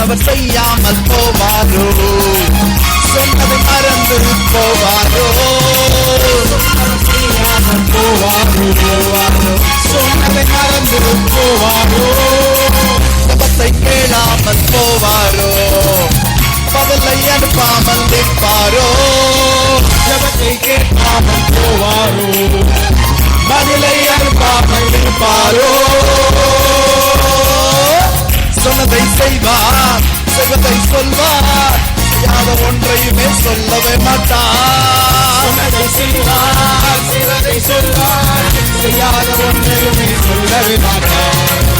சொன்னவர் செய்யாமல் போவாரோ? சொன்னதை மறந்து போவாரோ? செய்யாமல் போவாரோ? சொன்னதை மறந்து போவாரோ? ஜபத்தை கேளாமல் போவாரோ? பதிலை அனுப்பாமல் நிற்பாரோ? ஜபத்தை கேட்காமல் போவாரோ? பதிலை அனுப்பாமல் நிற்பாரோ? சொன்னதை செய்வார், செய்வதை சொல்வார், செய்யாத ஒன்றையுமே சொல்லவே மாட்டார். சொன்னதை செய்வார், செய்வதை சொல்வார், செய்யாத ஒன்றையுமே சொல்லவே மாட்டார்.